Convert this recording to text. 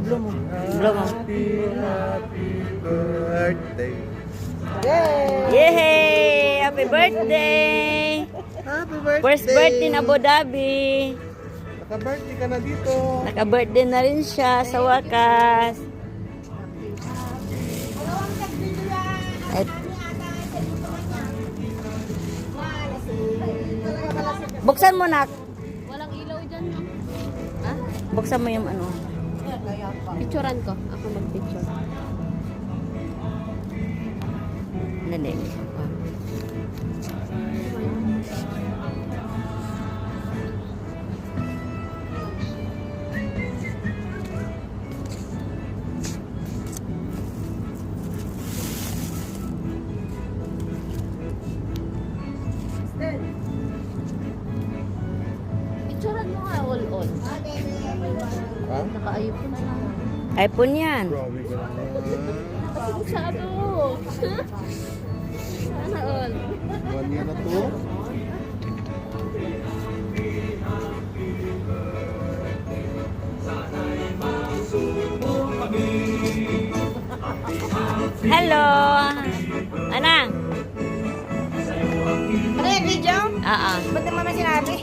blow mo. Blow mo. Happy birthday. Yay! Happy birthday! Happy birthday. First birthday na Abu Dhabi. Naka-birthday ka na dito. Naka-birthday na rin siya sa wakas. At, buksan mo nak. Walang ilaw dyan. Ha? Buksan mo yung ano. Picturean ko. Ako mag-picture. Dali. Picturean mo nga all. Ha? Naka-iPhone na lang. iPhone yan. Grabe ka naman. Masyado. Sana all. 1 year na to. Hello! Anang? Ano yung video? Oo. Ba't naman may sinabi?